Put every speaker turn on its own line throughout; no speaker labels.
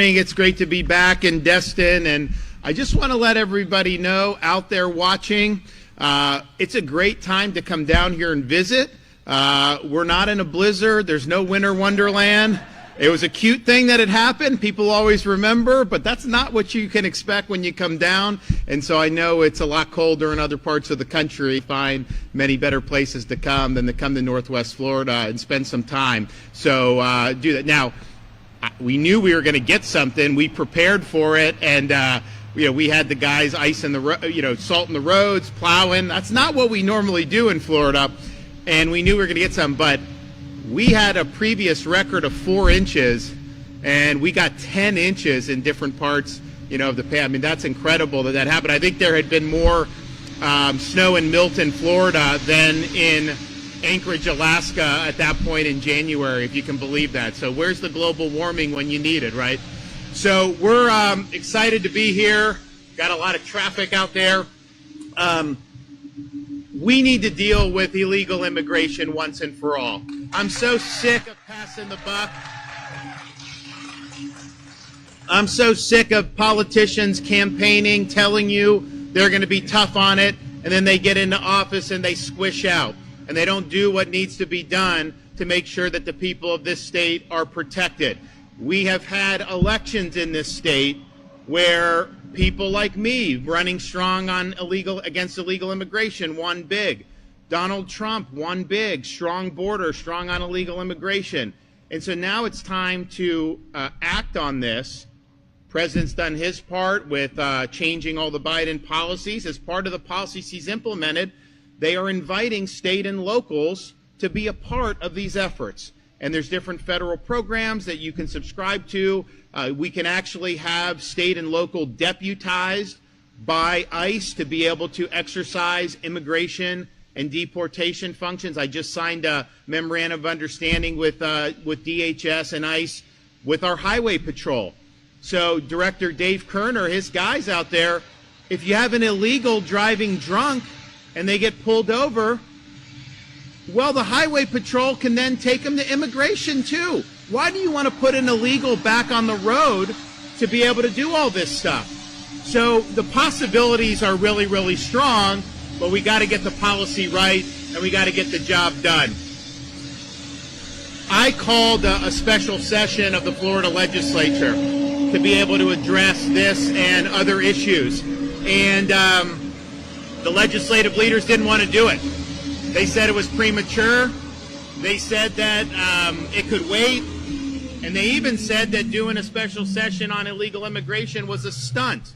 It's great to be back in Destin, and I just want to let everybody know out there watching, it's a great time to come down here and visit. We're not in a blizzard. There's no winter wonderland. It was a cute thing that had happened. People always remember, but that's not what you can expect when you come down. And so I know it's a lot colder in other parts of the country. Find many better places to come than to come to Northwest Florida and spend some time. So do that. Now, we knew we were going to get something. We prepared for it, and we had the guys icing the salting the roads, plowing. That's not what we normally do in Florida, and we knew we were going to get some. But we had a previous record of 4 inches, and we got 10 inches in different parts, of the Panhandle. I mean, that's incredible that happened. I think there had been more snow in Milton, Florida, than in Anchorage, Alaska at that point in January, if you can believe that. So where's the global warming when you need it, right? So we're excited to be here. Got a lot of traffic out there. We need to deal with illegal immigration once and for all. I'm so sick of passing the buck. I'm so sick of politicians campaigning, telling you they're going to be tough on it, and then they get into office and they squish out. And they don't do what needs to be done to make sure that the people of this state are protected. We have had elections in this state where people like me running strong on against illegal immigration won big. Donald Trump won big, strong border, strong on illegal immigration. And so now it's time to act on this. President's done his part with changing all the Biden policies. As part of the policies he's implemented, they are inviting state and locals to be a part of these efforts. And there's different federal programs that you can subscribe to. We can actually have state and local deputized by ICE to be able to exercise immigration and deportation functions. I just signed a memorandum of understanding with DHS and ICE with our highway patrol. So Director Dave Kerner, his guys out there, if you have an illegal driving drunk and they get pulled over, well, the highway patrol can then take them to immigration too. Why do you want to put an illegal back on the road to be able to do all this stuff? So the possibilities are really, really strong, but we got to get the policy right and we got to get the job done. I called a special session of the Florida legislature to be able to address this and other issues. And the legislative leaders didn't want to do it. They said it was premature. They said that it could wait. And they even said that doing a special session on illegal immigration was a stunt.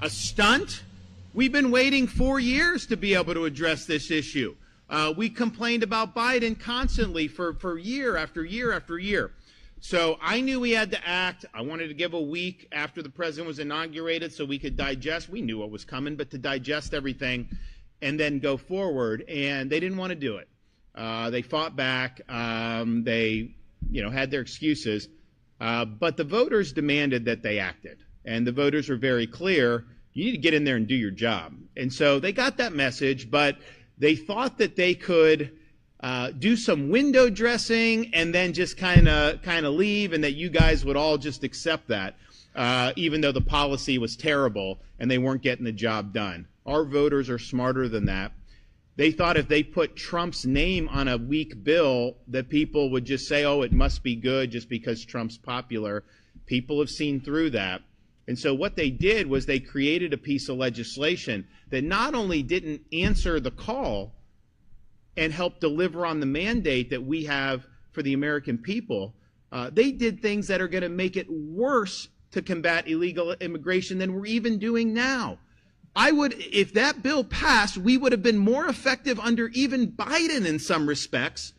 A stunt? We've been waiting 4 years to be able to address this issue. We complained about Biden constantly for year after year after year. So I knew we had to act. I wanted to give a week after the president was inaugurated so we could digest. We knew what was coming, but to digest everything and then go forward. And they didn't want to do it. They fought back. They, had their excuses. But the voters demanded that they acted. And the voters were very clear. You need to get in there and do your job. And so they got that message, but they thought that they could do some window dressing and then just kind of leave, and that you guys would all just accept that, even though the policy was terrible and they weren't getting the job done. Our voters are smarter than that. They thought if they put Trump's name on a weak bill that people would just say, oh, it must be good just because Trump's popular. People have seen through that. And so what they did was they created a piece of legislation that not only didn't answer the call and help deliver on the mandate that we have for the American people, they did things that are going to make it worse to combat illegal immigration than we're even doing now. If that bill passed, we would have been more effective under even Biden in some respects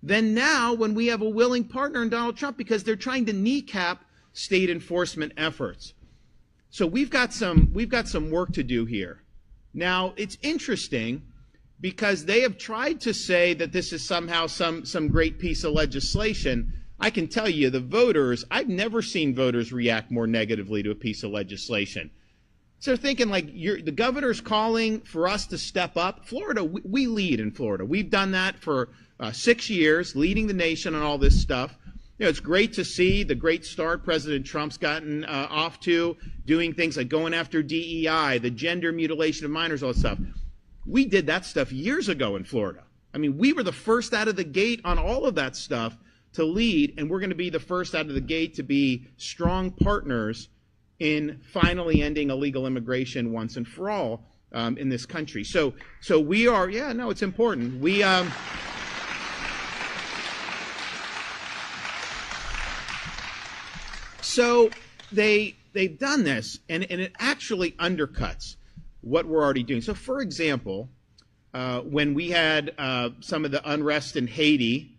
than now when we have a willing partner in Donald Trump, because they're trying to kneecap state enforcement efforts. So we've got some work to do here. Now, it's interesting because they have tried to say that this is somehow some great piece of legislation. I can tell you, the voters, I've never seen voters react more negatively to a piece of legislation. So they're thinking the governor's calling for us to step up. Florida, we lead in Florida. We've done that for 6 years, leading the nation on all this stuff. it's great to see the great start President Trump's gotten off to, doing things like going after DEI, the gender mutilation of minors, all that stuff. We did that stuff years ago in Florida. I mean, we were the first out of the gate on all of that stuff to lead, and we're going to be the first out of the gate to be strong partners in finally ending illegal immigration once and for all in this country. So we are, yeah, no, it's important. We so they've done this, and it actually undercuts what we're already doing. So, for example, when we had some of the unrest in Haiti,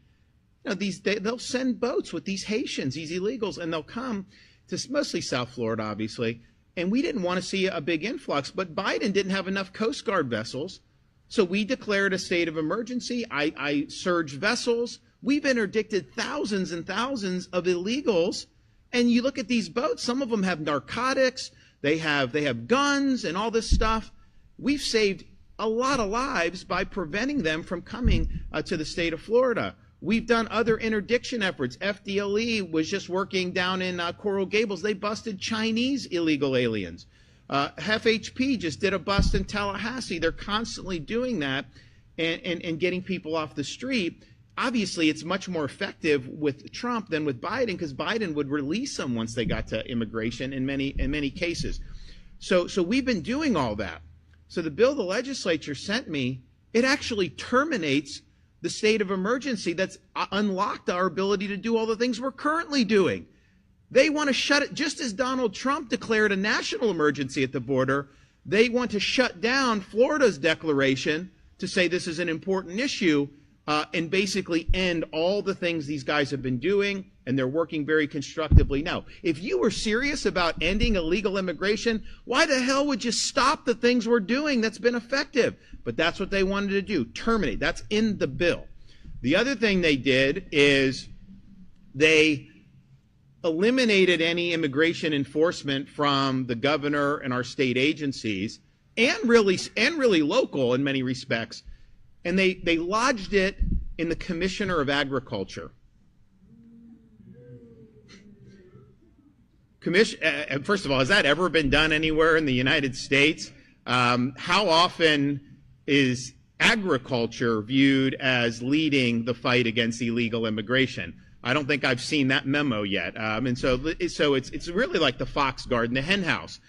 they'll send boats with these Haitians, these illegals, and they'll come to mostly South Florida, obviously. And we didn't want to see a big influx, but Biden didn't have enough Coast Guard vessels, so we declared a state of emergency. I surged vessels. We've interdicted thousands and thousands of illegals. And you look at these boats, some of them have narcotics, they have guns and all this stuff. We've saved a lot of lives by preventing them from coming to the state of Florida. We've done other interdiction efforts. FDLE was just working down in Coral Gables. They busted Chinese illegal aliens. FHP just did a bust in Tallahassee. They're constantly doing that and getting people off the street. Obviously, it's much more effective with Trump than with Biden, because Biden would release them once they got to immigration in many cases. So we've been doing all that. So the bill the legislature sent me, it actually terminates the state of emergency that's unlocked our ability to do all the things we're currently doing. They want to shut it, just as Donald Trump declared a national emergency at the border, they want to shut down Florida's declaration to say this is an important issue. And basically end all the things these guys have been doing, and they're working very constructively now. If you were serious about ending illegal immigration, why the hell would you stop the things we're doing that's been effective? But that's what they wanted to do, terminate. That's in the bill. The other thing they did is they eliminated any immigration enforcement from the governor and our state agencies, and really local in many respects. And they lodged it in the Commissioner of Agriculture. First of all, has that ever been done anywhere in the United States? How often is agriculture viewed as leading the fight against illegal immigration? I don't think I've seen that memo yet. And so it's really like the fox guard in the hen house.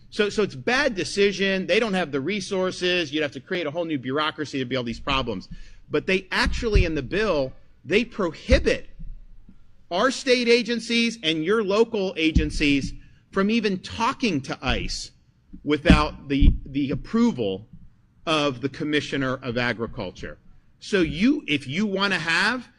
So it's a bad decision. They don't have the resources. You'd have to create a whole new bureaucracy to be all these problems. But they actually, in the bill, they prohibit our state agencies and your local agencies from even talking to ICE without the approval of the Commissioner of Agriculture. So if you want to have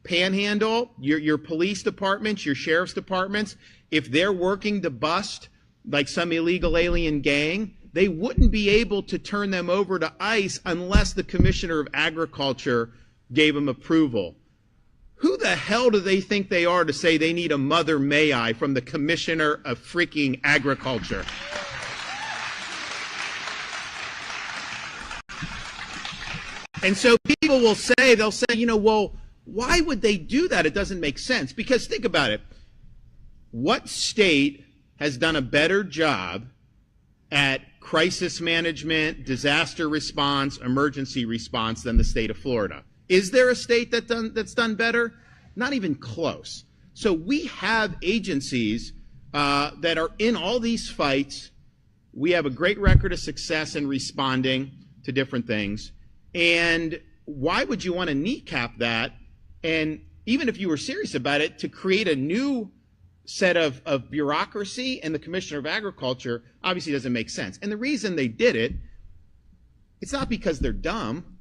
Panhandle, your police departments, your sheriff's departments, if they're working to bust like some illegal alien gang, they wouldn't be able to turn them over to ICE unless the Commissioner of Agriculture gave them approval. Who the hell do they think they are to say they need a Mother May I from the Commissioner of freaking Agriculture? And so people will say, well, why would they do that? It doesn't make sense. Because think about it. What state has done a better job at crisis management, disaster response, emergency response than the state of Florida? Is there a state that's done better? Not even close. So we have agencies that are in all these fights. We have a great record of success in responding to different things. And why would you want to kneecap that? And even if you were serious about it, to create a new set of bureaucracy and the Commissioner of Agriculture obviously doesn't make sense. And the reason they did it, it's not because they're dumb.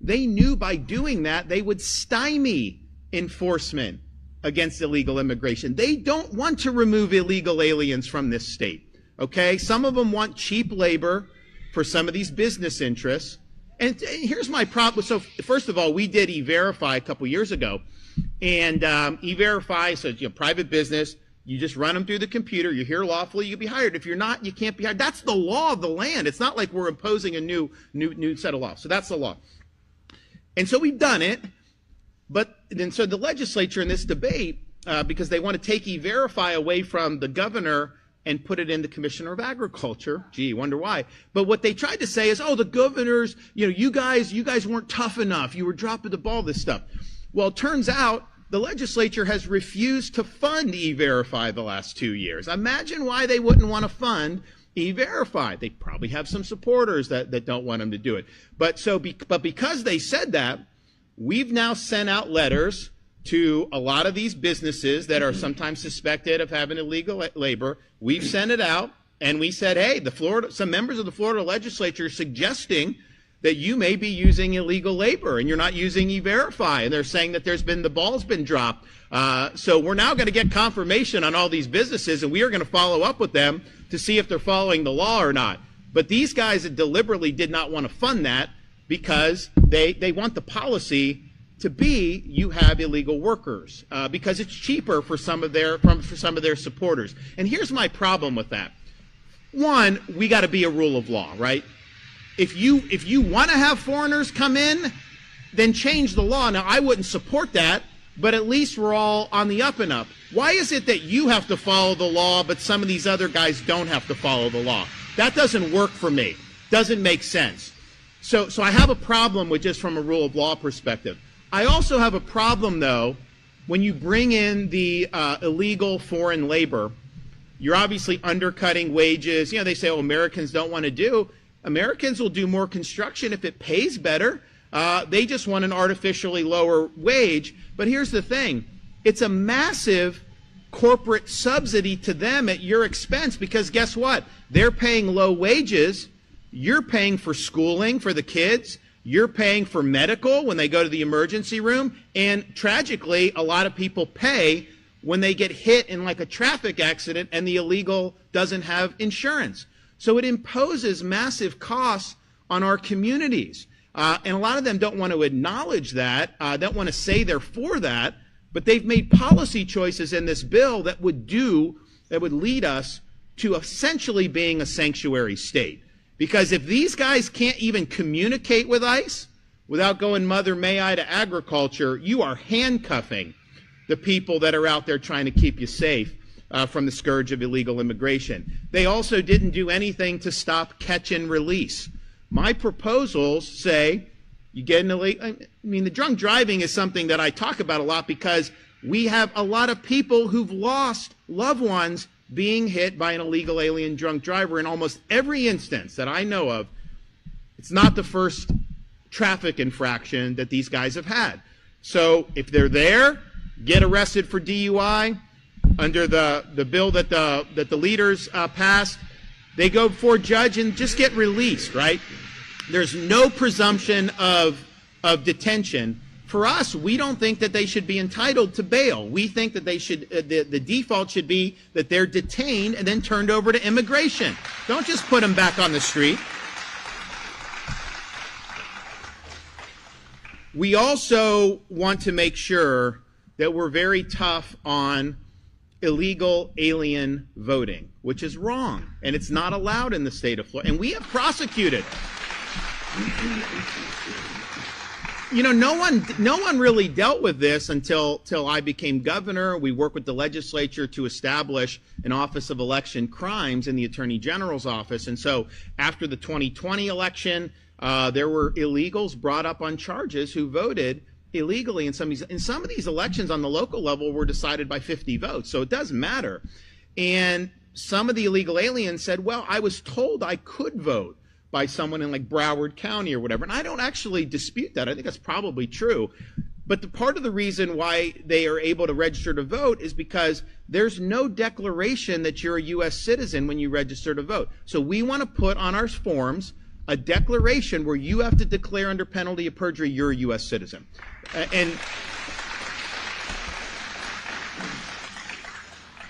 They knew by doing that they would stymie enforcement against illegal immigration. They don't want to remove illegal aliens from this state. Okay? Some of them want cheap labor for some of these business interests. And here's my problem. So first of all, we did E-Verify a couple years ago. And E-Verify, so it's private business. You just run them through the computer. You're here lawfully, you'll be hired. If you're not, you can't be hired. That's the law of the land. It's not like we're imposing a new set of laws. So that's the law. And so we've done it. But then so the legislature in this debate, because they want to take E-Verify away from the governor and put it in the Commissioner of Agriculture. Gee, wonder why. But what they tried to say is, oh, the governors, you guys weren't tough enough. You were dropping the ball, this stuff. Well, it turns out the legislature has refused to fund E-Verify the last 2 years. Imagine why they wouldn't want to fund E-Verify. They probably have some supporters that don't want them to do it. But because they said that, we've now sent out letters to a lot of these businesses that are sometimes suspected of having illegal labor. We've sent it out, and we said, hey, some members of the Florida legislature are suggesting that you may be using illegal labor and you're not using E-Verify, and they're saying that the ball's been dropped. So we're now going to get confirmation on all these businesses, and we are going to follow up with them to see if they're following the law or not. But these guys deliberately did not want to fund that because they want the policy to be you have illegal workers because it's cheaper for some of their supporters. And here's my problem with that. One, we got to be a rule of law, right? If you want to have foreigners come in, then change the law. Now, I wouldn't support that, but at least we're all on the up and up. Why is it that you have to follow the law, but some of these other guys don't have to follow the law? That doesn't work for me. Doesn't make sense. So I have a problem with just from a rule of law perspective. I also have a problem, though, when you bring in the illegal foreign labor. You're obviously undercutting wages. They say, oh, Americans don't want to do. Americans will do more construction if it pays better. They just want an artificially lower wage. But here's the thing. It's a massive corporate subsidy to them at your expense because guess what? They're paying low wages. You're paying for schooling for the kids. You're paying for medical when they go to the emergency room. And tragically, a lot of people pay when they get hit in like a traffic accident and the illegal doesn't have insurance. So it imposes massive costs on our communities. And a lot of them don't want to acknowledge that, don't want to say they're for that, but they've made policy choices in this bill that would lead us to essentially being a sanctuary state. Because if these guys can't even communicate with ICE without going Mother May I to agriculture, you are handcuffing the people that are out there trying to keep you safe from the scourge of illegal immigration. They also didn't do anything to stop catch and release. My proposals say you get an illegal, the drunk driving is something that I talk about a lot because we have a lot of people who've lost loved ones being hit by an illegal alien drunk driver in almost every instance that I know of. It's not the first traffic infraction that these guys have had. So if they're there, get arrested for DUI under the bill that the leaders passed. They go before a judge and just get released, right? There's no presumption of detention. For us, we don't think that they should be entitled to bail. We think that they should, the default should be that they're detained and then turned over to immigration. Don't just put them back on the street. We also want to make sure that we're very tough on illegal alien voting, which is wrong, and it's not allowed in the state of Florida. And we have prosecuted. No one really dealt with this until I became governor. We worked with the legislature to establish an Office of Election Crimes in the Attorney General's office. And so after the 2020 election, there were illegals brought up on charges who voted illegally in some of these elections on the local level were decided by 50 votes. So it does matter. And some of the illegal aliens said, well, I was told I could vote by someone in like Broward County or whatever. And I don't actually dispute that. I think that's probably true. But the part of the reason why they are able to register to vote is because there's no declaration that you're a U.S. citizen when you register to vote. So we want to put on our forms a declaration where you have to declare under penalty of perjury you're a U.S. citizen. And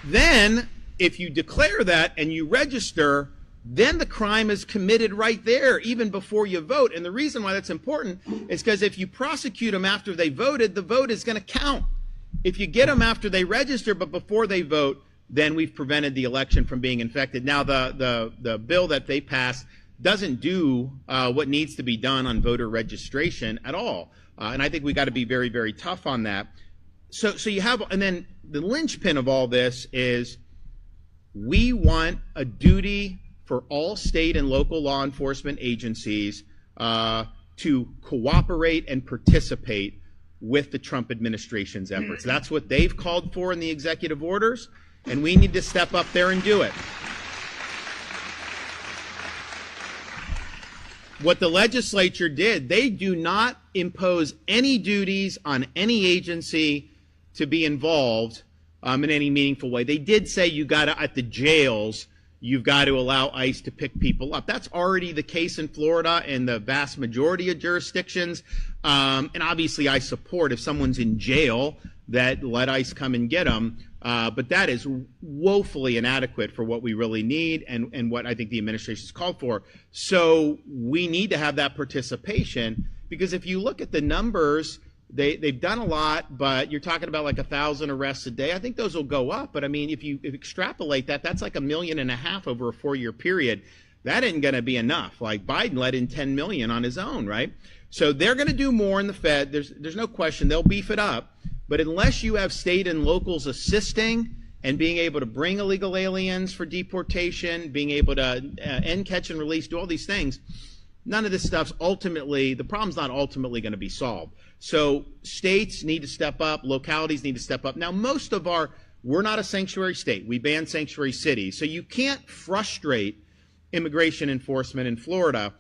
then if you declare that and you register, then the crime is committed right there, even before you vote. And the reason why that's important is because if you prosecute them after they voted, the vote is going to count. If you get them after they register but before they vote, then we've prevented the election from being infected. Now, the bill that they passed doesn't do what needs to be done on voter registration at all. And I think we got to be very, very tough on that. So you have, and then the linchpin of all this is we want a duty for all state and local law enforcement agencies to cooperate and participate with the Trump administration's efforts. That's what they've called for in the executive orders, and we need to step up there and do it. What the legislature did, they do not impose any duties on any agency to be involved in any meaningful way. They did say you got to, at the jails, you've got to allow ICE to pick people up. That's already the case in Florida and the vast majority of jurisdictions. And obviously I support if someone's in jail that let ICE come and get them. But that is woefully inadequate for what we really need and what I think the administration's called for. So we need to have that participation, because if you look at the numbers, they've done a lot, but you're talking about like 1,000 arrests a day. I think those will go up. But I mean, if you extrapolate that, that's like 1.5 million over a 4-year period. That isn't going to be enough. Like Biden let in 10 million on his own, right? So they're going to do more in the Fed. There's no question. They'll beef it up. But unless you have state and locals assisting and being able to bring illegal aliens for deportation, being able to end, catch, and release, do all these things, none of this stuff's ultimately, the problem's not ultimately going to be solved. So states need to step up, localities need to step up. Now, we're not a sanctuary state. We ban sanctuary cities. So you can't frustrate immigration enforcement in Florida,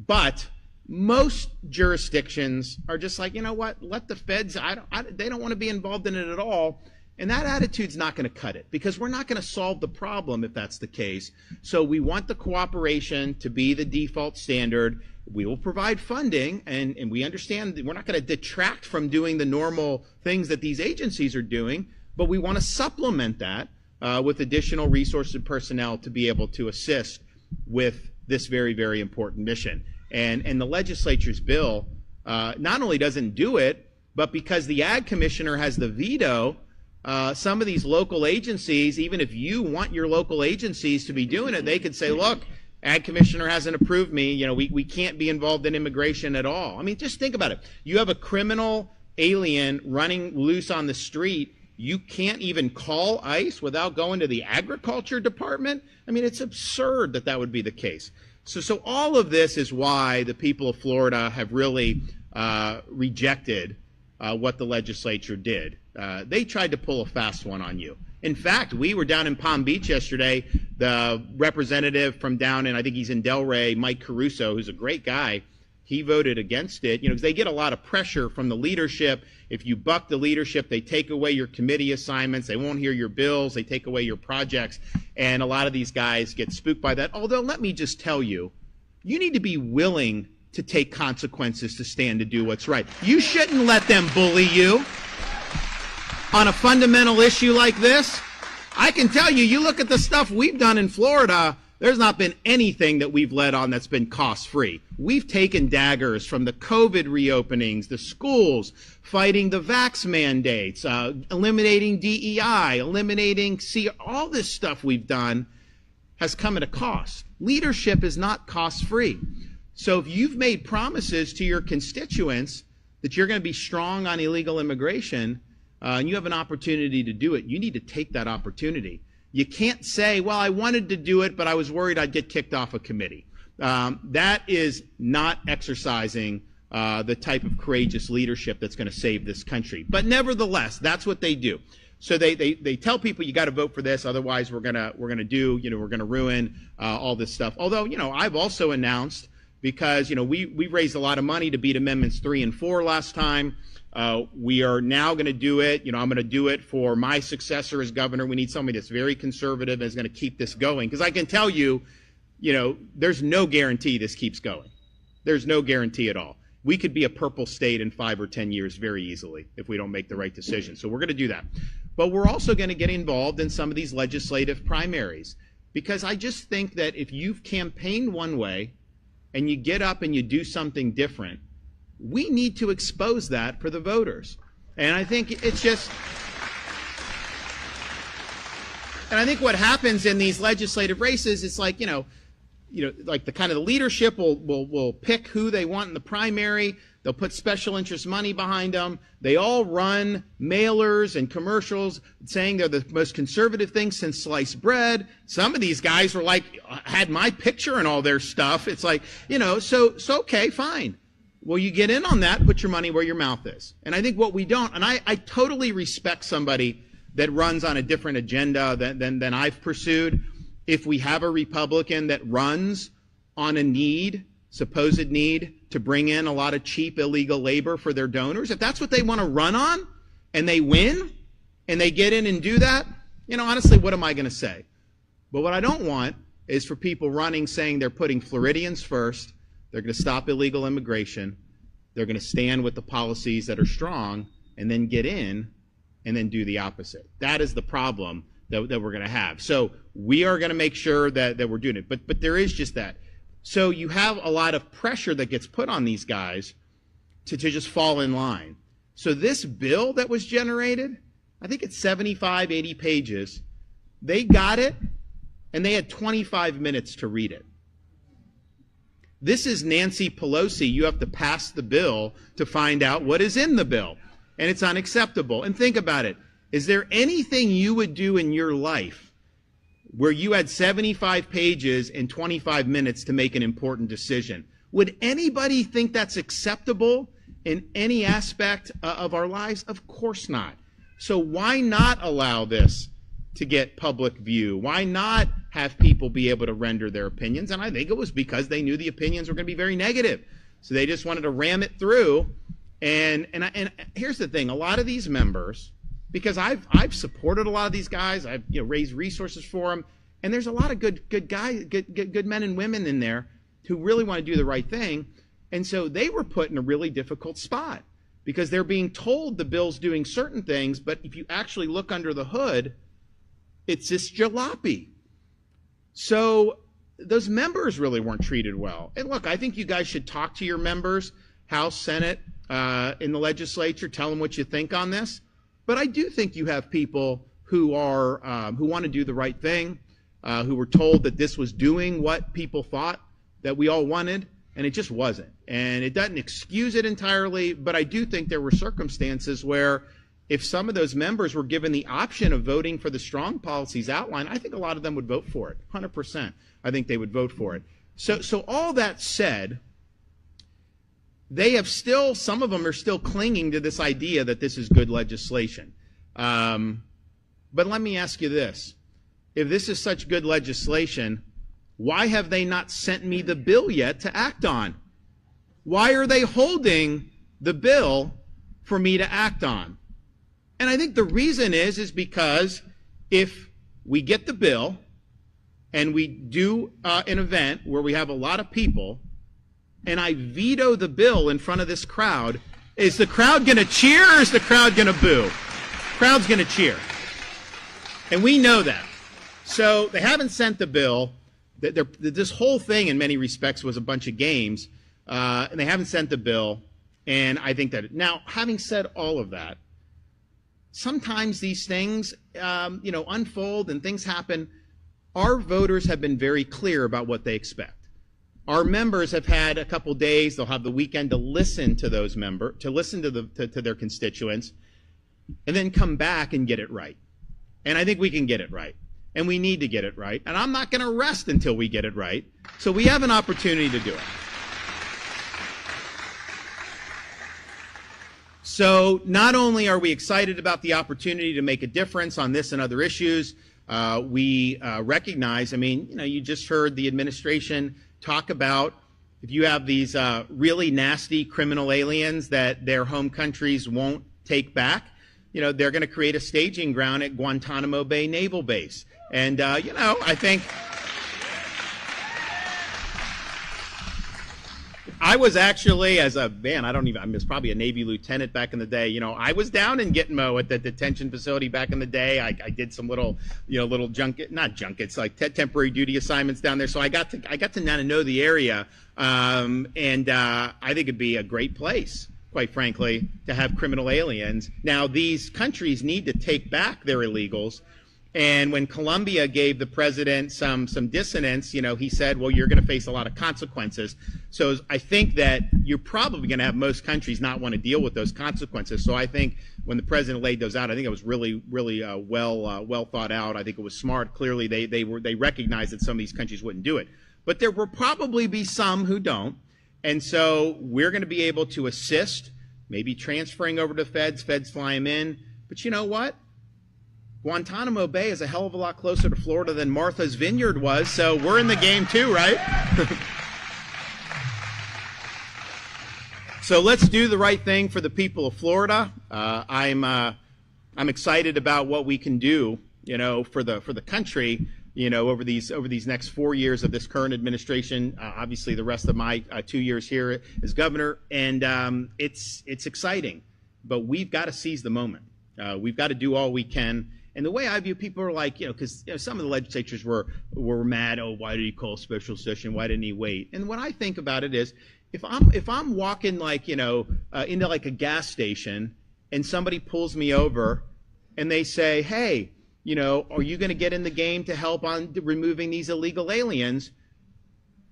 but most jurisdictions are just like, you know what, let the feds, they don't want to be involved in it at all. And that attitude's not going to cut it, because we're not going to solve the problem if that's the case. So we want the cooperation to be the default standard. We will provide funding, and we understand that we're not going to detract from doing the normal things that these agencies are doing, but we want to supplement that with additional resources and personnel to be able to assist with this very, very important mission. And the legislature's bill not only doesn't do it, but because the Ag Commissioner has the veto, some of these local agencies, even if you want your local agencies to be doing it, they could say, look, Ag Commissioner hasn't approved me. You know, we can't be involved in immigration at all. I mean, just think about it. You have a criminal alien running loose on the street. You can't even call ICE without going to the Agriculture Department. I mean, it's absurd that that would be the case. So all of this is why the people of Florida have really rejected what the legislature did. They tried to pull a fast one on you. In fact, we were down in Palm Beach yesterday. The representative from down in, I think he's in Delray, Mike Caruso, who's a great guy, he voted against it. You know, because they get a lot of pressure from the leadership. If you buck the leadership, they take away your committee assignments. They won't hear your bills. They take away your projects. And a lot of these guys get spooked by that. Although, let me just tell you, you need to be willing to take consequences to stand to do what's right. You shouldn't let them bully you on a fundamental issue like this. I can tell you, you look at the stuff we've done in Florida, there's not been anything that we've led on that's been cost-free. We've taken daggers from the COVID reopenings, the schools, fighting the vax mandates, eliminating DEI, eliminating all this stuff we've done has come at a cost. Leadership is not cost-free. So if you've made promises to your constituents that you're going to be strong on illegal immigration, and you have an opportunity to do it, you need to take that opportunity. You can't say, well, I wanted to do it, but I was worried I'd get kicked off a committee. That is not exercising the type of courageous leadership that's going to save this country. But nevertheless, that's what they do. So they tell people you got to vote for this, otherwise we're gonna ruin all this stuff. Although, you know, I've also announced, because, you know, we raised a lot of money to beat Amendments 3 and 4 last time. We are now going to do it. You know, I'm going to do it for my successor as governor. We need somebody that's very conservative and is going to keep this going. Because I can tell you, you know, there's no guarantee this keeps going. There's no guarantee at all. We could be a purple state in 5 or 10 years very easily if we don't make the right decision. So we're going to do that. But we're also going to get involved in some of these legislative primaries. Because I just think that if you've campaigned one way and you get up and you do something different, we need to expose that for the voters. And I think it's just, and I think what happens in these legislative races, it's like, you know, like the kind of the leadership will pick who they want in the primary. They'll put special interest money behind them. They all run mailers and commercials saying they're the most conservative thing since sliced bread. Some of these guys were like, had my picture and all their stuff. It's like, so okay, fine. Well, you get in on that, put your money where your mouth is. And I think what we don't, and I totally respect somebody that runs on a different agenda than I've pursued. If we have a Republican that runs on a supposed need to bring in a lot of cheap illegal labor for their donors, if that's what they want to run on and they win and they get in and do that, honestly, what am I going to say? But what I don't want is for people running saying they're putting Floridians first, they're going to stop illegal immigration, they're going to stand with the policies that are strong, and then get in and then do the opposite. That is the problem that we're going to have. So we are going to make sure that we're doing it. But there is just that. So you have a lot of pressure that gets put on these guys to just fall in line. So this bill that was generated, I think it's 75, 80 pages. They got it, and they had 25 minutes to read it. This is Nancy Pelosi. You have to pass the bill to find out what is in the bill. And it's unacceptable. And think about it. Is there anything you would do in your life where you had 75 pages and 25 minutes to make an important decision? Would anybody think that's acceptable in any aspect of our lives? Of course not. So why not allow this to get public view? Why not have people be able to render their opinions? And I think it was because they knew the opinions were going to be very negative. So they just wanted to ram it through. And here's the thing. A lot of these members, because I've supported a lot of these guys, I've raised resources for them, and there's a lot of good guys, good men and women in there who really want to do the right thing. And so they were put in a really difficult spot because they're being told the bill's doing certain things, but if you actually look under the hood, it's this jalopy. So those members really weren't treated well. And look, I think you guys should talk to your members, House, Senate, in the legislature, tell them what you think on this. But I do think you have people who are who want to do the right thing, who were told that this was doing what people thought that we all wanted, and it just wasn't. And it doesn't excuse it entirely, but I do think there were circumstances where if some of those members were given the option of voting for the strong policies outlined, I think a lot of them would vote for it, 100%. I think they would vote for it. So all that said, they have still, some of them are still clinging to this idea that this is good legislation. But let me ask you this. If this is such good legislation, why have they not sent me the bill yet to act on? Why are they holding the bill for me to act on? And I think the reason is because if we get the bill and we do an event where we have a lot of people and I veto the bill in front of this crowd, is the crowd going to cheer or is the crowd going to boo? Crowd's going to cheer. And we know that. So they haven't sent the bill. This whole thing in many respects was a bunch of games. And they haven't sent the bill. And I think that, now, having said all of that, sometimes these things, unfold and things happen. Our voters have been very clear about what they expect. Our members have had a couple days. They'll have the weekend to listen to those members, to listen to their constituents, and then come back and get it right. And I think we can get it right. And we need to get it right. And I'm not going to rest until we get it right. So we have an opportunity to do it. So not only are we excited about the opportunity to make a difference on this and other issues, we recognize, you just heard the administration talk about if you have these really nasty criminal aliens that their home countries won't take back, they're going to create a staging ground at Guantanamo Bay Naval Base. And, I think I was actually, as a man, I was probably a Navy lieutenant back in the day. I was down in Gitmo at the detention facility back in the day. I did some little junkets, like temporary duty assignments down there. So I got to kind of know the area. And I think it'd be a great place, quite frankly, to have criminal aliens. Now, these countries need to take back their illegals. And when Colombia gave the president some dissonance, he said, well, you're going to face a lot of consequences. So I think that you're probably going to have most countries not want to deal with those consequences. So I think when the president laid those out, I think it was really well thought out. I think it was smart. Clearly, they recognized that some of these countries wouldn't do it. But there will probably be some who don't. And so we're going to be able to assist, maybe transferring over to feds fly them in. But you know what? Guantanamo Bay is a hell of a lot closer to Florida than Martha's Vineyard was, so we're in the game too, right? So let's do the right thing for the people of Florida. I'm excited about what we can do, for the country, over these next 4 years of this current administration. Obviously, the rest of my 2 years here as governor, and it's exciting. But we've got to seize the moment. We've got to do all we can. And the way I view people are like, because some of the legislatures were mad. Oh, why did he call a special session? Why didn't he wait? And what I think about it is, if I'm walking into like a gas station and somebody pulls me over and they say, hey, are you going to get in the game to help on removing these illegal aliens?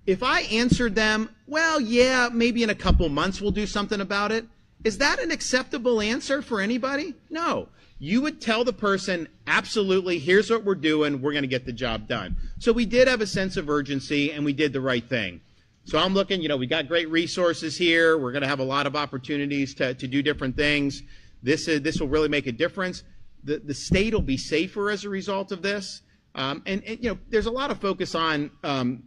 If I answered them, well, yeah, maybe in a couple months we'll do something about it. Is that an acceptable answer for anybody? No. You would tell the person, absolutely, here's what we're doing, we're going to get the job done. So we did have a sense of urgency, and we did the right thing. So I'm looking, we got great resources here. We're going to have a lot of opportunities to do different things. This will really make a difference. The state will be safer as a result of this. And there's a lot of focus on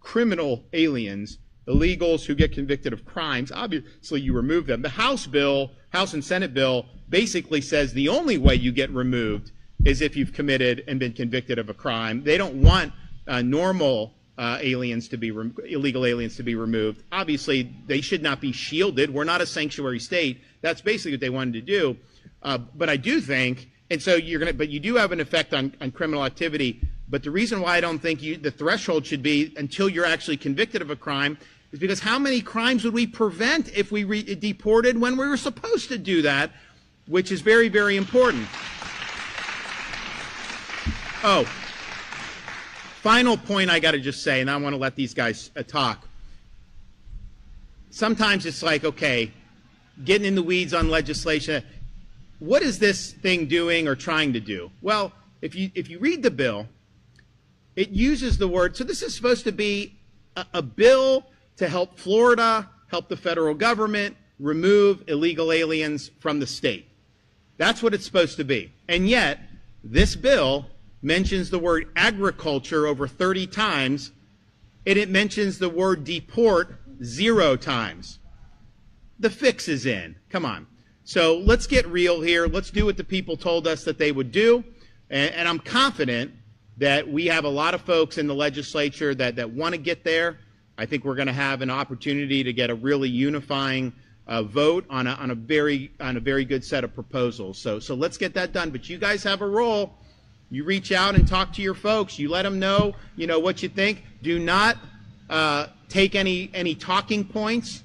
criminal aliens, illegals who get convicted of crimes. Obviously, you remove them. The House and Senate bill basically says the only way you get removed is if you've committed and been convicted of a crime. They don't want normal illegal aliens to be removed. Obviously, they should not be shielded. We're not a sanctuary state. That's basically what they wanted to do. But I do think, and so but you do have an effect on criminal activity. But the reason why I don't think the threshold should be until you're actually convicted of a crime is because how many crimes would we prevent if we deported when we were supposed to do that, which is very, very important. Oh, final point I got to just say, and I want to let these guys talk. Sometimes it's like, okay, getting in the weeds on legislation. What is this thing doing or trying to do? Well, if you read the bill, it uses the word, so this is supposed to be a bill to help Florida, help the federal government remove illegal aliens from the state. That's what it's supposed to be. And yet, this bill mentions the word agriculture over 30 times, and it mentions the word deport 0 times. The fix is in. Come on. So let's get real here. Let's do what the people told us that they would do. And I'm confident that we have a lot of folks in the legislature that want to get there. I think we're going to have an opportunity to get a really unifying vote on a very good set of proposals. So let's get that done. But you guys have a role. You reach out and talk to your folks. You let them know, what you think. Do not take any talking points.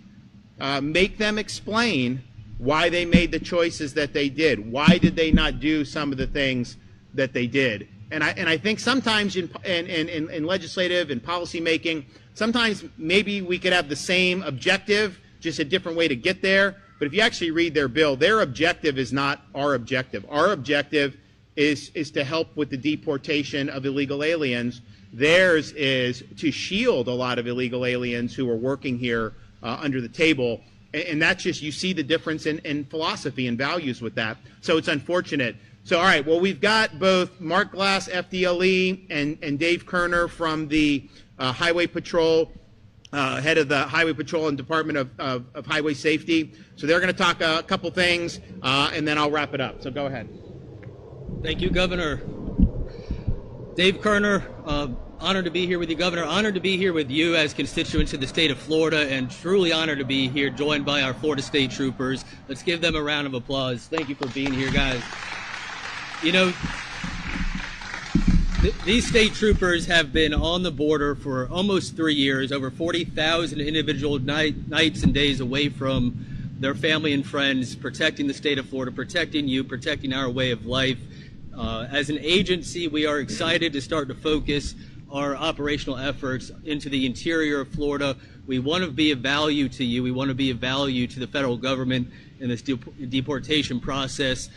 Make them explain why they made the choices that they did. Why did they not do some of the things that they did? And I think sometimes in legislative and policy making, sometimes maybe we could have the same objective, just a different way to get there. But if you actually read their bill, their objective is not our objective. Our objective is to help with the deportation of illegal aliens. Theirs is to shield a lot of illegal aliens who are working here under the table. And that's just, you see the difference in philosophy and values with that. So it's unfortunate. So, all right, well, we've got both Mark Glass, FDLE, and Dave Kerner from the Highway Patrol, head of the Highway Patrol and Department of Highway Safety. So they're going to talk a couple things, and then I'll wrap it up. So go ahead.
Thank you, Governor. Dave Kerner, honored to be here with you, Governor. Honored to be here with you as constituents of the state of Florida, and truly honored to be here joined by our Florida State Troopers. Let's give them a round of applause. Thank you for being here, guys. These state troopers have been on the border for almost 3 years, over 40,000 individual nights and days away from their family and friends, protecting the state of Florida, protecting you, protecting our way of life. As an agency, we are excited to start to focus our operational efforts into the interior of Florida. We want to be of value to you. We want to be of value to the federal government in this deportation process.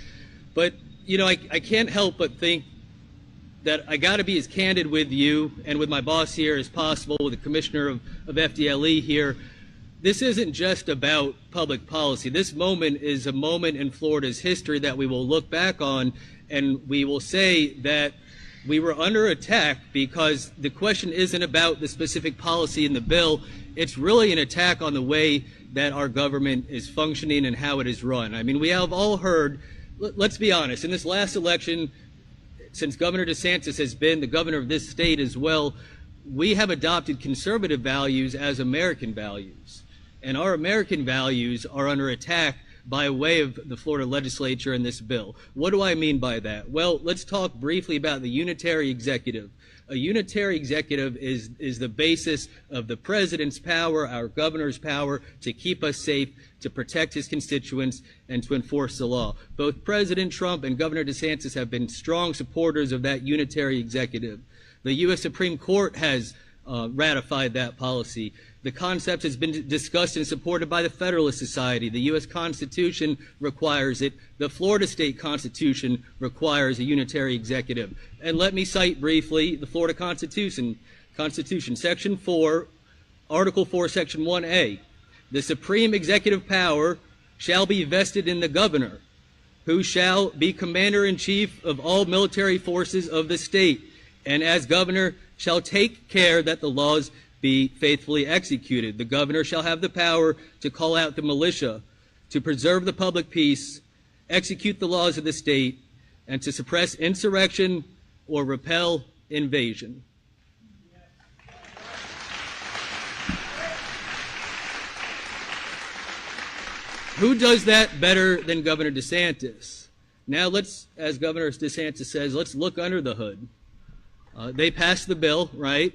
But, you know, I can't help but think that I got to be as candid with you and with my boss here as possible, with the commissioner of FDLE here. This isn't just about public policy. This moment is a moment in Florida's history that we will look back on, and we will say that we were under attack because the question isn't about the specific policy in the bill. It's really an attack on the way that our government is functioning and how it is run. I mean, we have all heard, let's be honest, in this last election, since Governor DeSantis has been the governor of this state as well, we have adopted conservative values as American values. And our American values are under attack by way of the Florida legislature and this bill. What do I mean by that? Well, let's talk briefly about the unitary executive. A unitary executive is the basis of the president's power, our governor's power, to keep us safe, to protect his constituents, and to enforce the law. Both President Trump and Governor DeSantis have been strong supporters of that unitary executive. The U.S. Supreme Court has ratified that policy. The concept has been discussed and supported by the Federalist Society. The U.S. Constitution requires it. The Florida State Constitution requires a unitary executive. And let me cite briefly the Florida Constitution, Section 4, Article 4, Section 1A. The supreme executive power shall be vested in the governor, who shall be commander-in-chief of all military forces of the state, and as governor shall take care that the laws be faithfully executed. The governor shall have the power to call out the militia, to preserve the public peace, execute the laws of the state, and to suppress insurrection or repel invasion. Who does that better than Governor DeSantis? Now let's, as Governor DeSantis says, let's look under the hood. They passed the bill, right?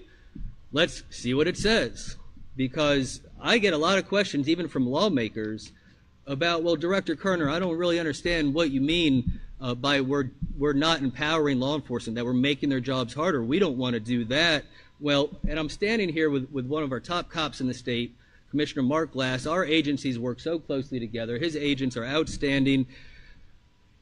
Let's see what it says. Because I get a lot of questions, even from lawmakers, about, well, Director Kerner, I don't really understand what you mean by we're not empowering law enforcement, that we're making their jobs harder. We don't want to do that. Well, and I'm standing here with one of our top cops in the state, Commissioner Mark Glass. Our agencies work so closely together. His agents are outstanding.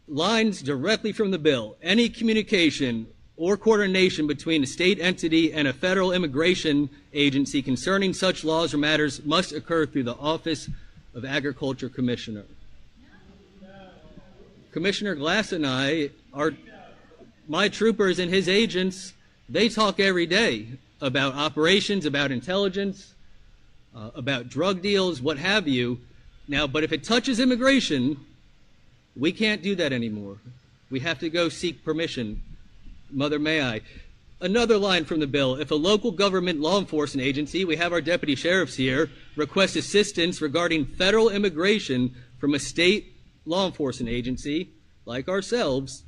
Lines directly from the bill. Any communication or coordination between a state entity and a federal immigration agency concerning such laws or matters must occur through the Office of Agriculture Commissioner. Commissioner Glass and I, my troopers and his agents, they talk every day about operations, about intelligence, about drug deals, what have you. Now, but if it touches immigration, we can't do that anymore. We have to go seek permission. Mother, may I? Another line from the bill. If a local government law enforcement agency, we have our deputy sheriffs here, requests assistance regarding federal immigration from a state law enforcement agency, like ourselves,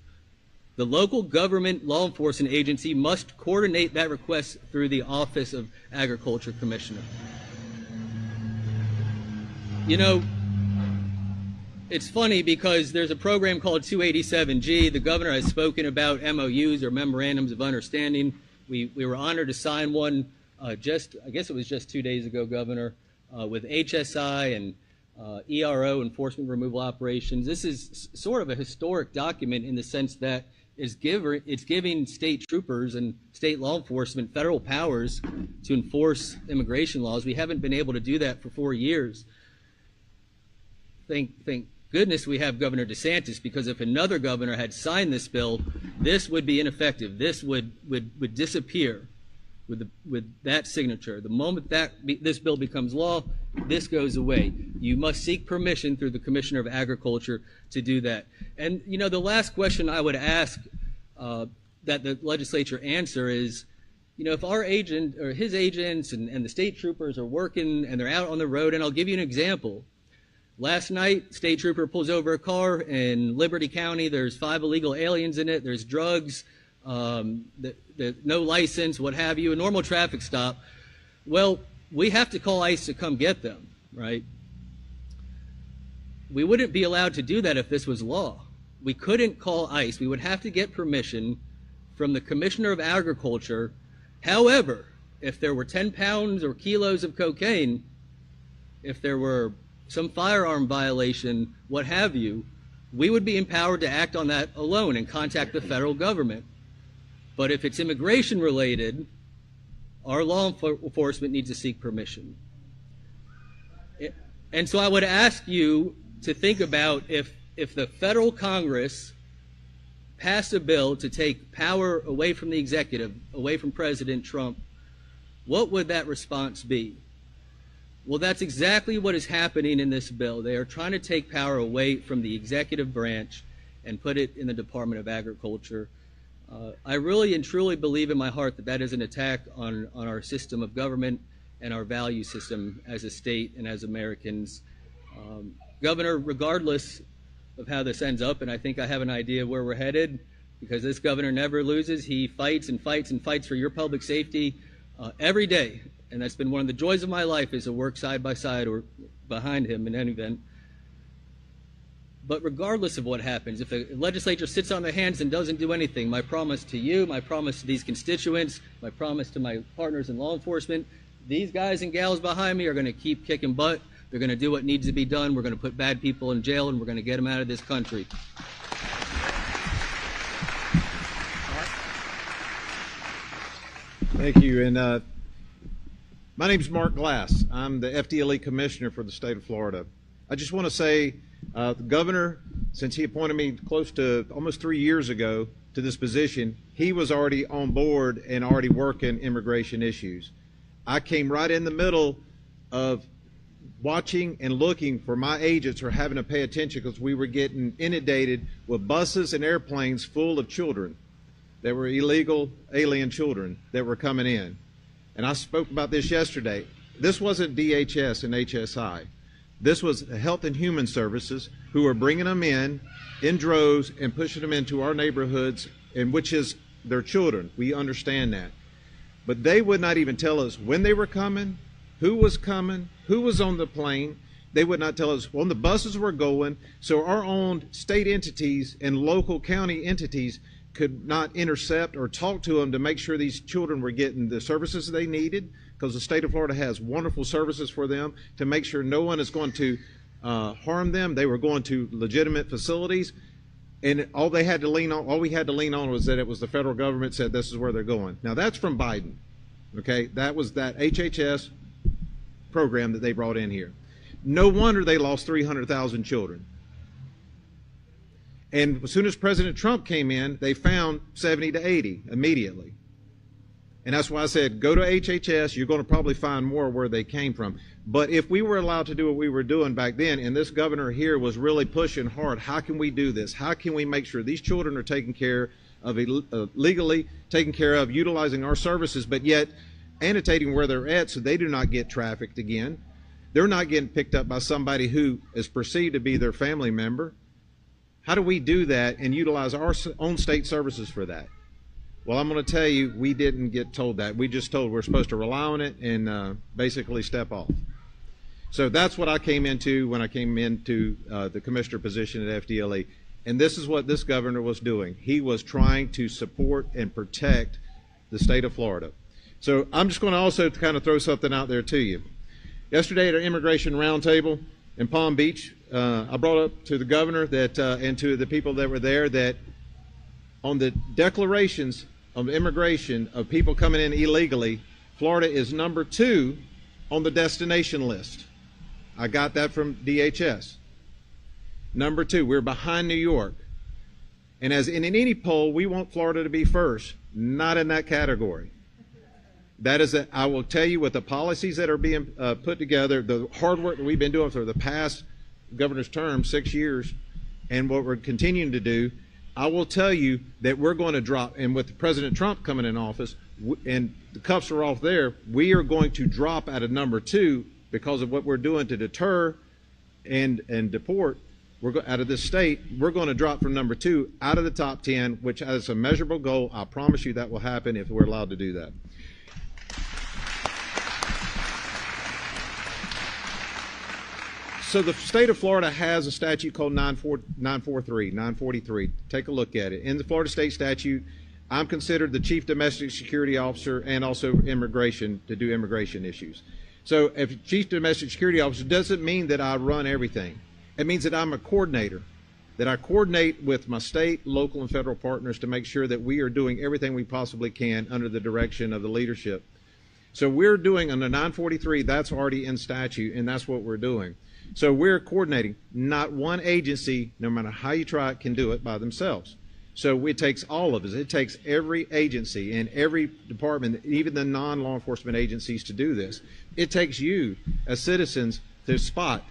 the local government law enforcement agency must coordinate that request through the Office of Agriculture Commissioner. You know, it's funny because there's a program called 287G. The governor has spoken about MOUs, or Memorandums of Understanding. We were honored to sign one I guess it was just 2 days ago, Governor, with HSI and ERO, Enforcement Removal Operations. This is sort of a historic document in the sense that it's giving state troopers and state law enforcement federal powers to enforce immigration laws. We haven't been able to do that for 4 years. Thank goodness we have Governor DeSantis, because if another governor had signed this bill, this would be ineffective. This would disappear with that signature. The moment that this bill becomes law, this goes away. You must seek permission through the Commissioner of Agriculture to do that. And you know, the last question I would ask that the legislature answer is, you know, if our agent or his agents and the state troopers are working and they're out on the road, and I'll give you an example. Last night, state trooper pulls over a car in Liberty County. There's 5 illegal aliens in it. There's drugs, no license, what have you, a normal traffic stop. Well, we have to call ICE to come get them, right? We wouldn't be allowed to do that if this was law. we couldn't call ICE. We would have to get permission from the Commissioner of Agriculture. However, if there were 10 pounds or kilos of cocaine, if there were some firearm violation, what have you, we would be empowered to act on that alone and contact the federal government. But if it's immigration related, our law enforcement needs to seek permission. And so I would ask you to think about if the federal Congress passed a bill to take power away from the executive, away from President Trump, what would that response be? Well, that's exactly what is happening in this bill. They are trying to take power away from the executive branch and put it in the Department of Agriculture. I really and truly believe in my heart that that is an attack on our system of government and our value system as a state and as Americans. Governor, regardless of how this ends up, and I think I have an idea where we're headed, because this governor never loses. He fights and fights and fights for your public safety every day. And that's been one of the joys of my life, is to work side by side or behind him in any event. But regardless of what happens, if the legislature sits on their hands and doesn't do anything, my promise to you, my promise to these constituents, my promise to my partners in law enforcement, these guys and gals behind me are going to keep kicking butt. They're going to do what needs to be done. We're going to put bad people in jail, and we're going to get them out of this country.
Thank you. And my name's Mark Glass. I'm the FDLE commissioner for the state of Florida. I just want to say the governor, since he appointed me close to almost 3 years ago to this position, he was already on board and already working immigration issues. I came right in the middle of watching and looking for my agents or having to pay attention, because we were getting inundated with buses and airplanes full of children that were illegal alien children that were coming in. And I spoke about this yesterday. This wasn't DHS and HSI. This was Health and Human Services, who are bringing them in droves and pushing them into our neighborhoods, and which is their children. We understand that. But they would not even tell us when they were coming, who was on the plane. They would not tell us when the buses were going. So our own state entities and local county entities could not intercept or talk to them to make sure these children were getting the services they needed, because the state of Florida has wonderful services for them, to make sure no one is going to harm them. They were going to legitimate facilities, and all we had to lean on was that it was the federal government said this is where they're going. Now that's from Biden, okay? That was that HHS program that they brought in here. No wonder they lost 300,000 children. And as soon as President Trump came in, they found 70 to 80 immediately. And that's why I said, go to HHS, you're going to probably find more where they came from. But if we were allowed to do what we were doing back then, and this governor here was really pushing hard, how can we do this? How can we make sure these children are taken care of, legally taken care of, utilizing our services, but yet annotating where they're at so they do not get trafficked again? They're not getting picked up by somebody who is perceived to be their family member. How do we do that and utilize our own state services for that? Well, I'm going to tell you, we didn't get told that. We just told we're supposed to rely on it and basically step off. So that's what I came into when I came into the commissioner position at FDLE. And this is what this governor was doing. He was trying to support and protect the state of Florida. So I'm just going to also kind of throw something out there to you. Yesterday at our immigration roundtable in Palm Beach, I brought up to the governor that and to the people that were there that on the declarations of immigration of people coming in illegally, Florida is number 2 on the destination list. I got that from DHS. Number 2, we're behind New York. And as in any poll, we want Florida to be first, not in that category. That is, I will tell you, with the policies that are being put together, the hard work that we've been doing for the past governor's term, 6 years, and what we're continuing to do, I will tell you that we're going to drop, and with President Trump coming in office, and the cuffs are off there, we are going to drop out of number 2 because of what we're doing to deter and deport. Out of this state, we're going to drop from number 2 out of the top 10, which is a measurable goal. I promise you that will happen if we're allowed to do that. So the state of Florida has a statute called 943. Take a look at it. In the Florida state statute, I'm considered the chief domestic security officer and also immigration to do immigration issues. So if chief domestic security officer doesn't mean that I run everything. It means that I'm a coordinator, that I coordinate with my state, local, and federal partners to make sure that we are doing everything we possibly can under the direction of the leadership. So we're doing under 943, that's already in statute, and that's what we're doing. So we're coordinating. Not one agency, no matter how you try it, can do it by themselves. So it takes all of us. It takes every agency and every department, even the non-law enforcement agencies, to do this. It takes you as citizens to spot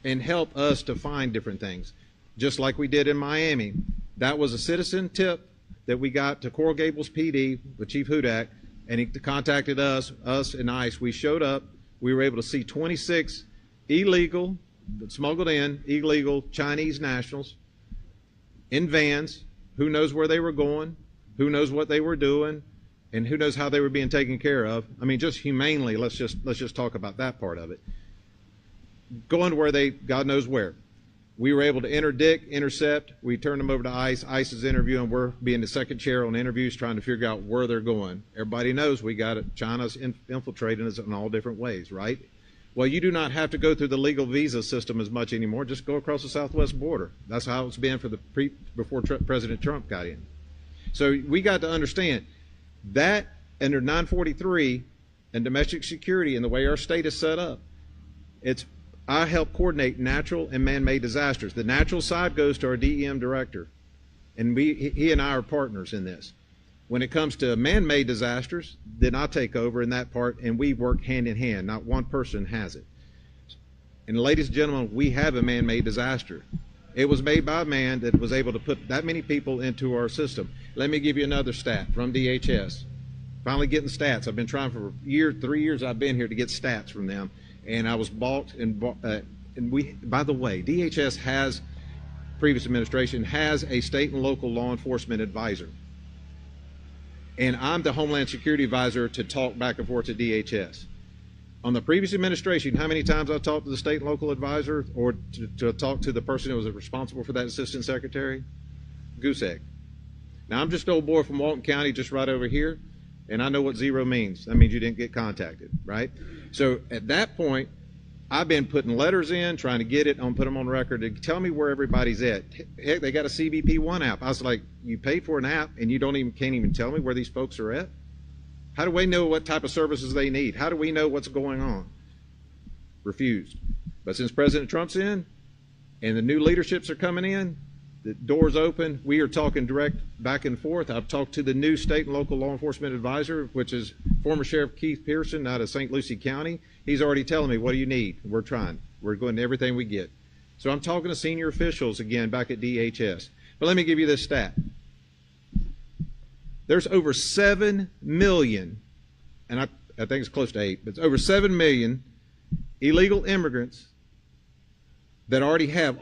and help us to find different things. Just like we did in Miami. That was a citizen tip that we got to Coral Gables PD with Chief Hudak, and he contacted us and ICE. We showed up. We were able to see 26 illegal, smuggled in, illegal Chinese nationals in vans. Who knows where they were going? Who knows what they were doing? And who knows how they were being taken care of? I mean, just humanely, let's just talk about that part of it. Going to where they, God knows where. We were able to intercept. We turned them over to ICE. ICE is interviewing. We're being the second chair on interviews, trying to figure out where they're going. Everybody knows we got it. China's infiltrating us in all different ways, right? Well, you do not have to go through the legal visa system as much anymore. Just go across the southwest border. That's how it's been for before President Trump got in. So we got to understand that under 943 and domestic security and the way our state is set up, I help coordinate natural and man-made disasters. The natural side goes to our DEM director, and he and I are partners in this. When it comes to man-made disasters, then I take over in that part, and we work hand in hand. Not one person has it. And ladies and gentlemen, we have a man-made disaster. It was made by a man that was able to put that many people into our system. Let me give you another stat from DHS. Finally getting stats. I've been trying for 3 years I've been here to get stats from them. And I was balked, and by the way, DHS has, previous administration, has a state and local law enforcement advisor. And I'm the Homeland Security advisor to talk back and forth to DHS. On the previous administration, how many times I talked to the state and local advisor or to talk to the person who was responsible for that assistant secretary? Goose egg. Now, I'm just an old boy from Walton County, just right over here, and I know what zero means. That means you didn't get contacted, right? So at that point, I've been putting letters in, trying to get it, put them on record to tell me where everybody's at. Heck, they got a CBP One app. I was like, you paid for an app and you can't even tell me where these folks are at? How do we know what type of services they need? How do we know what's going on? Refused. But since President Trump's in and the new leaderships are coming in, the door's open. We are talking direct back and forth. I've talked to the new state and local law enforcement advisor, which is former Sheriff Keith Pearson out of St. Lucie County. He's already telling me, what do you need? We're trying. We're going to everything we get. So I'm talking to senior officials again back at DHS. But let me give you this stat. There's over 7 million, and I think it's close to 8, but it's over 7 million illegal immigrants that already have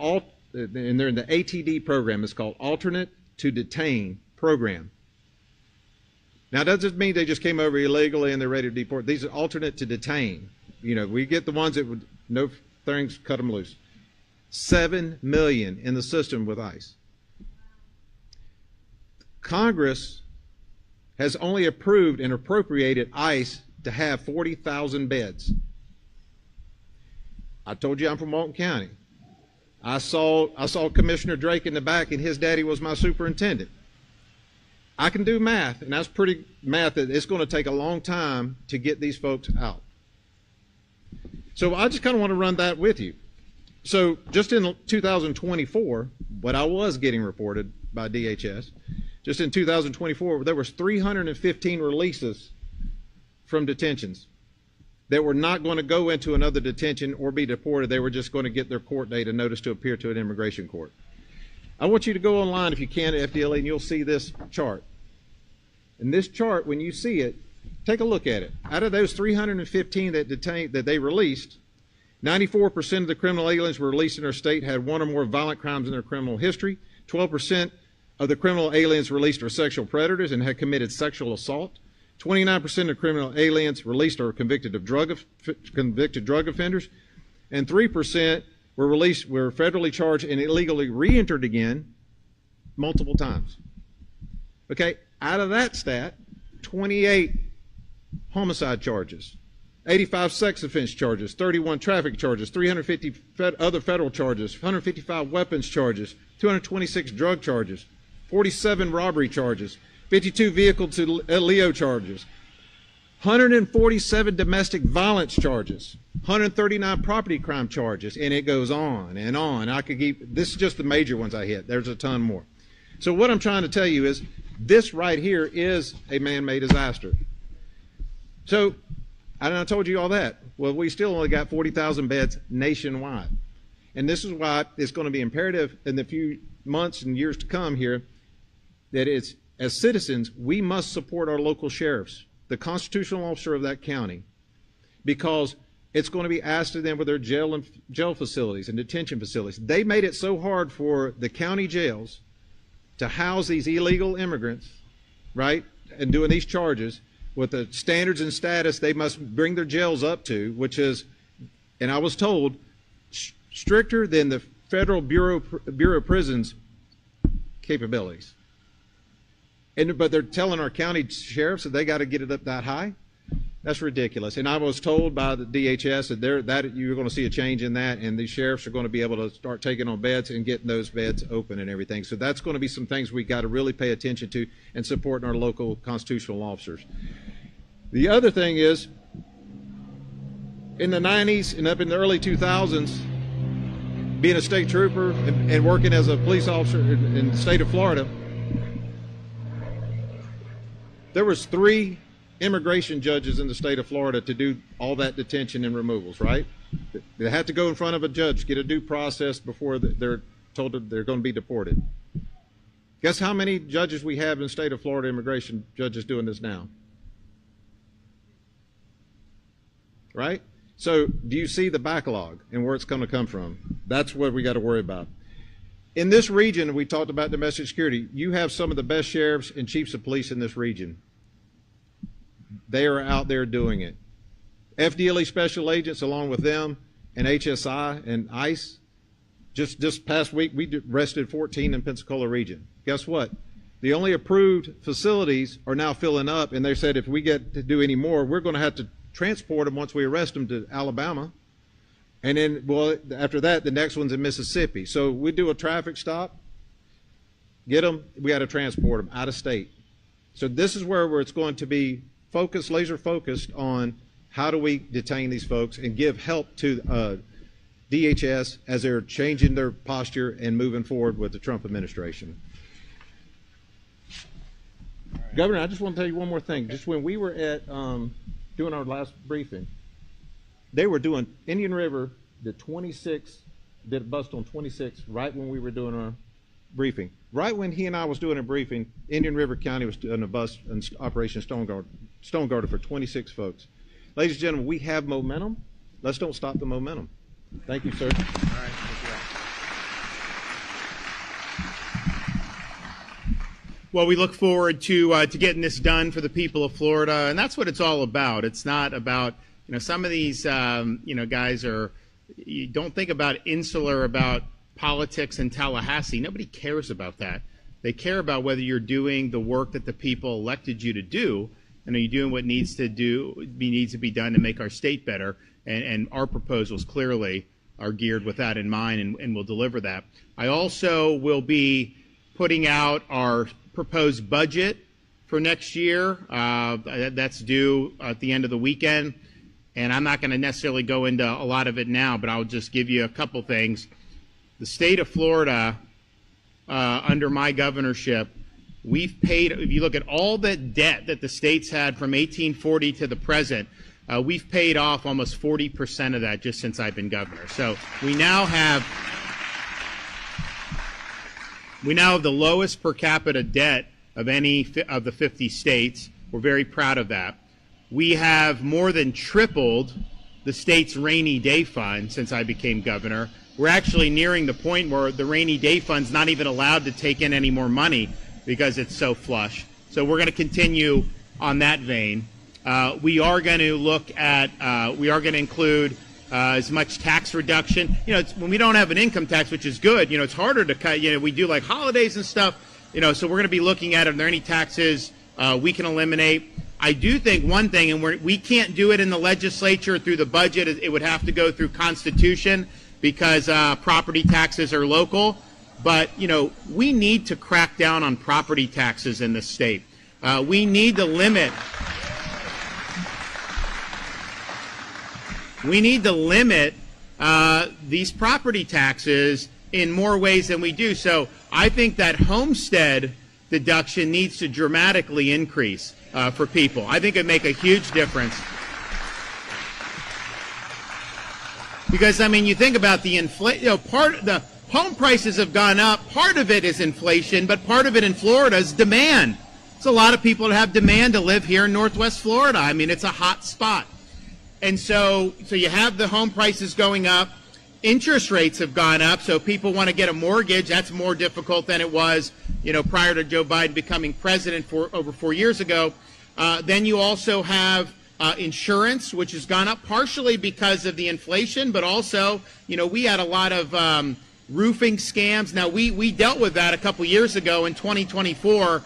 and they're in the ATD program. It's called Alternate to Detain program. Now, it doesn't mean they just came over illegally and they're ready to deport. These are alternate to detain. You know, we get the ones that would, no things, cut them loose. 7 million in the system with ICE. Congress has only approved and appropriated ICE to have 40,000 beds. I told you I'm from Walton County. I saw Commissioner Drake in the back, and his daddy was my superintendent. I can do math, and that's pretty math that it's going to take a long time to get these folks out. So I just kind of want to run that with you. So just in 2024, what I was getting reported by DHS, just in 2024, there was 315 releases from detentions that were not going to go into another detention or be deported. They were just going to get their court date and notice to appear to an immigration court. I want you to go online if you can at FDLE, and you'll see this chart. And this chart, when you see it, take a look at it. Out of those 315 that they released, 94% of the criminal aliens were released in our state had one or more violent crimes in their criminal history. 12% of the criminal aliens released are sexual predators and had committed sexual assault. 29% of criminal aliens released are convicted drug offenders, and 3% were released, were federally charged and illegally re-entered again multiple times. Okay, out of that stat, 28 homicide charges, 85 sex offense charges, 31 traffic charges, 350 other federal charges, 155 weapons charges, 226 drug charges, 47 robbery charges, 52 vehicle to Leo charges, 147 domestic violence charges, 139 property crime charges, and it goes on and on. I could keep, this is just the major ones I hit. There's a ton more. So what I'm trying to tell you is this right here is a man-made disaster. So, and I told you all that. Well, we still only got 40,000 beds nationwide. And this is why it's going to be imperative in the few months and years to come here that it's, as citizens, we must support our local sheriffs, the constitutional officer of that county, because it's going to be asked of them with their jail facilities and detention facilities. They made it so hard for the county jails to house these illegal immigrants, right, and doing these charges with the standards and status they must bring their jails up to, which is, and I was told, stricter than the Federal Bureau of Prisons capabilities. But they're telling our county sheriffs that they got to get it up that high? That's ridiculous. And I was told by the DHS that you're going to see a change in that, and the sheriffs are going to be able to start taking on beds and getting those beds open and everything. So that's going to be some things we got to really pay attention to and supporting our local constitutional officers. The other thing is, in the 90s and up in the early 2000s, being a state trooper and working as a police officer in the state of Florida, there was 3 immigration judges in the state of Florida to do all that detention and removals, right? They have to go in front of a judge, get a due process before they're told that they're going to be deported. Guess how many judges we have in the state of Florida, immigration judges doing this now? Right? So do you see the backlog and where it's going to come from? That's what we got to worry about. In this region, we talked about domestic security. You have some of the best sheriffs and chiefs of police in this region. They are out there doing it. FDLE special agents along with them and HSI and ICE. Just this past week, we arrested 14 in Pensacola region. Guess what? The only approved facilities are now filling up, and they said if we get to do any more, we're going to have to transport them once we arrest them to Alabama. And then, well, after that, the next one's in Mississippi. So we do a traffic stop, get them, we got to transport them out of state. So this is where it's going to be focused, laser focused on how do we detain these folks and give help to DHS as they're changing their posture and moving forward with the Trump administration. Right. Governor, I just want to tell you one more thing. Just when we were at doing our last briefing, they were doing Indian River, the 26, did a bust on 26 right when we were doing our briefing. Right when he and I was doing a briefing, Indian River County was doing a bust in Operation Stonegarden for 26 folks. Ladies and gentlemen, we have momentum. Let's don't stop the momentum. Thank you, sir. All right, thank
you. Well, we look forward to getting this done for the people of Florida, and that's what it's all about. It's not about, some of these, guys you don't think about insular, about politics in Tallahassee. Nobody cares about that. They care about whether you're doing the work that the people elected you to do, and are you doing what needs to be done to make our state better. And our proposals clearly are geared with that in mind, and will deliver that. I also will be putting out our proposed budget for next year. That's due at the end of the weekend. And I'm not going to necessarily go into a lot of it now, but I'll just give you a couple things. The state of Florida, under my governorship, we've paid, if you look at all the debt that the states had from 1840 to the present, we've paid off almost 40% of that just since I've been governor. So we now have the lowest per capita debt of any of the 50 states. We're very proud of that. We have more than tripled the state's rainy day fund since I became governor. We're actually nearing the point where the rainy day fund's not even allowed to take in any more money because it's so flush. So we're going to continue on that vein. We are going to look at, we are going to include as much tax reduction. When we don't have an income tax, which is good, it's harder to cut. We do like holidays and stuff, so we're going to be looking at, are there any taxes we can eliminate? I do think one thing, and we can't do it in the legislature through the budget. It would have to go through Constitution because property taxes are local. But, we need to crack down on property taxes in this state. We need to limit these property taxes in more ways than we do. So I think that homestead deduction needs to dramatically increase for people. I think it'd make a huge difference. Because, you think about the inflation, the home prices have gone up. Part of it is inflation, but part of it in Florida is demand. It's a lot of people that have demand to live here in Northwest Florida. It's a hot spot. And so you have the home prices going up. Interest rates have gone up, so people want to get a mortgage. That's more difficult than it was, prior to Joe Biden becoming president over 4 years ago. Then you also have insurance, which has gone up partially because of the inflation, but also, we had a lot of roofing scams. Now, we dealt with that a couple years ago in 2024.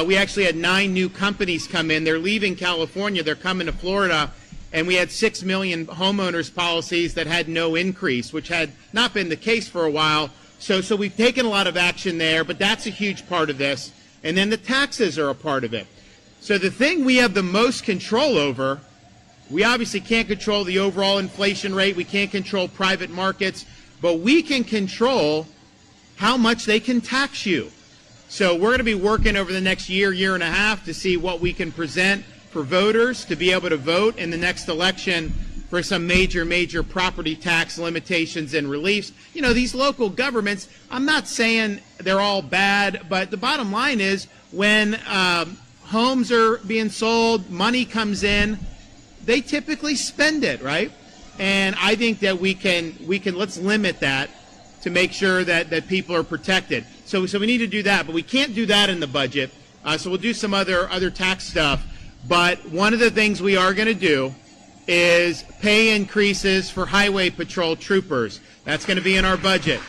We actually had 9 new companies come in. They're leaving California. They're coming to Florida. And we had 6 million homeowners policies that had no increase, which had not been the case for a while. So we've taken a lot of action there, but that's a huge part of this. And then the taxes are a part of it. So the thing we have the most control over, we obviously can't control the overall inflation rate. We can't control private markets, but we can control how much they can tax you. So we're going to be working over the next year and a half to see what we can present for voters to be able to vote in the next election for some major property tax limitations and reliefs. These local governments, I'm not saying they're all bad, but the bottom line is when homes are being sold, money comes in, they typically spend it, right? And I think that we can let's limit that to make sure that people are protected. So we need to do that, but we can't do that in the budget. So we'll do some other tax stuff. But one of the things we are going to do is pay increases for highway patrol troopers. That's going to be in our budget.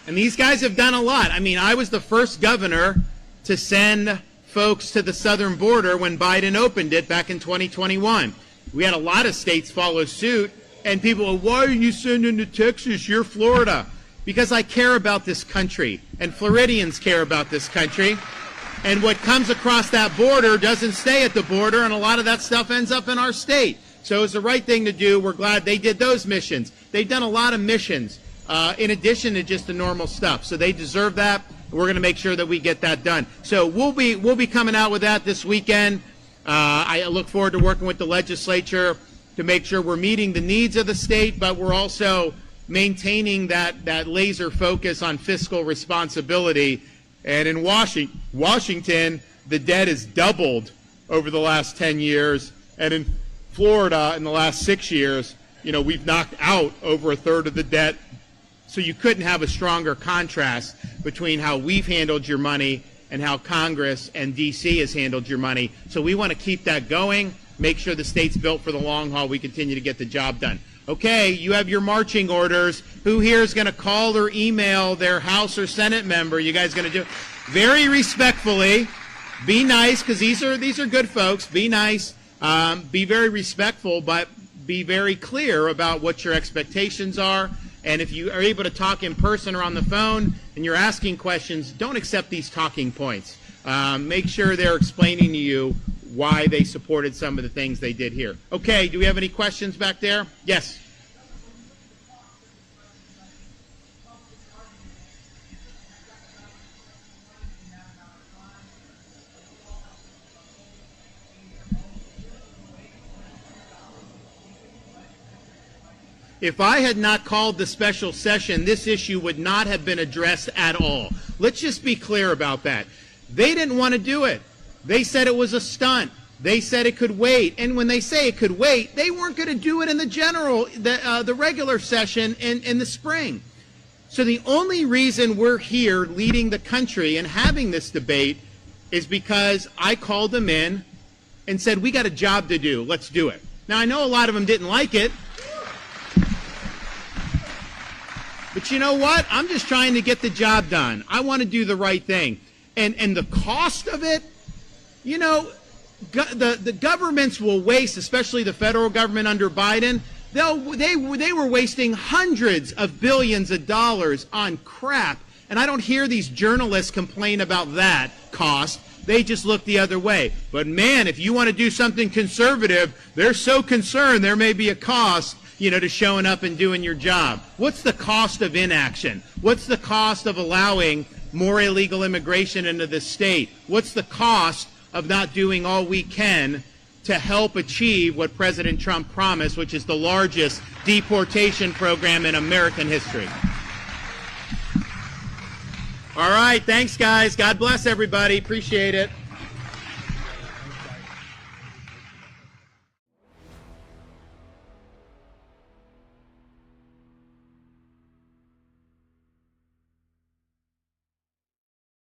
And these guys have done a lot. I was the first governor to send folks to the southern border when Biden opened it back in 2021. We had a lot of states follow suit, and people are, why are you sending to Texas? You're Florida. Because I care about this country, and Floridians care about this country. And what comes across that border doesn't stay at the border, and a lot of that stuff ends up in our state. So it's the right thing to do. We're glad they did those missions. They've done a lot of missions in addition to just the normal stuff. So they deserve that. We're going to make sure that we get that done. So we'll be coming out with that this weekend. I look forward to working with the legislature to make sure we're meeting the needs of the state, but we're also maintaining that laser focus on fiscal responsibility. And in Washington, the debt has doubled over the last 10 years. And in Florida, in the last 6 years, we've knocked out over a third of the debt. So you couldn't have a stronger contrast between how we've handled your money and how Congress and D.C. has handled your money. So we want to keep that going, make sure the state's built for the long haul. We continue to get the job done. Okay, you have your marching orders. Who here is going to call or email their House or Senate member? You guys going to do it? Very respectfully. Be nice, because these are good folks. Be nice. Be very respectful, but be very clear about what your expectations are. And if you are able to talk in person or on the phone and you're asking questions, don't accept these talking points. Make sure they're explaining to you why they supported some of the things they did here. Okay, do we have any questions back there? Yes. If I had not called the special session, this issue would not have been addressed at all. Let's just be clear about that. They didn't want to do it. They said it was a stunt. They said it could wait. And when they say it could wait, they weren't going to do it in the regular session in the spring. So the only reason we're here leading the country and having this debate is because I called them in and said, we got a job to do, let's do it. Now, I know a lot of them didn't like it, but you know what? I'm just trying to get the job done. I want to do the right thing. And the cost of it, you know, the governments will waste, especially the federal government under Biden. They were wasting hundreds of billions of dollars on crap. And I don't hear these journalists complain about that cost. They just look the other way. But man, if you want to do something conservative, they're so concerned there may be a cost, you know, to showing up and doing your job. What's the cost of inaction? What's the cost of allowing more illegal immigration into the state? What's the cost of not doing all we can to help achieve what President Trump promised, which is the largest deportation program in American history? All right, thanks, guys. God bless everybody. Appreciate it.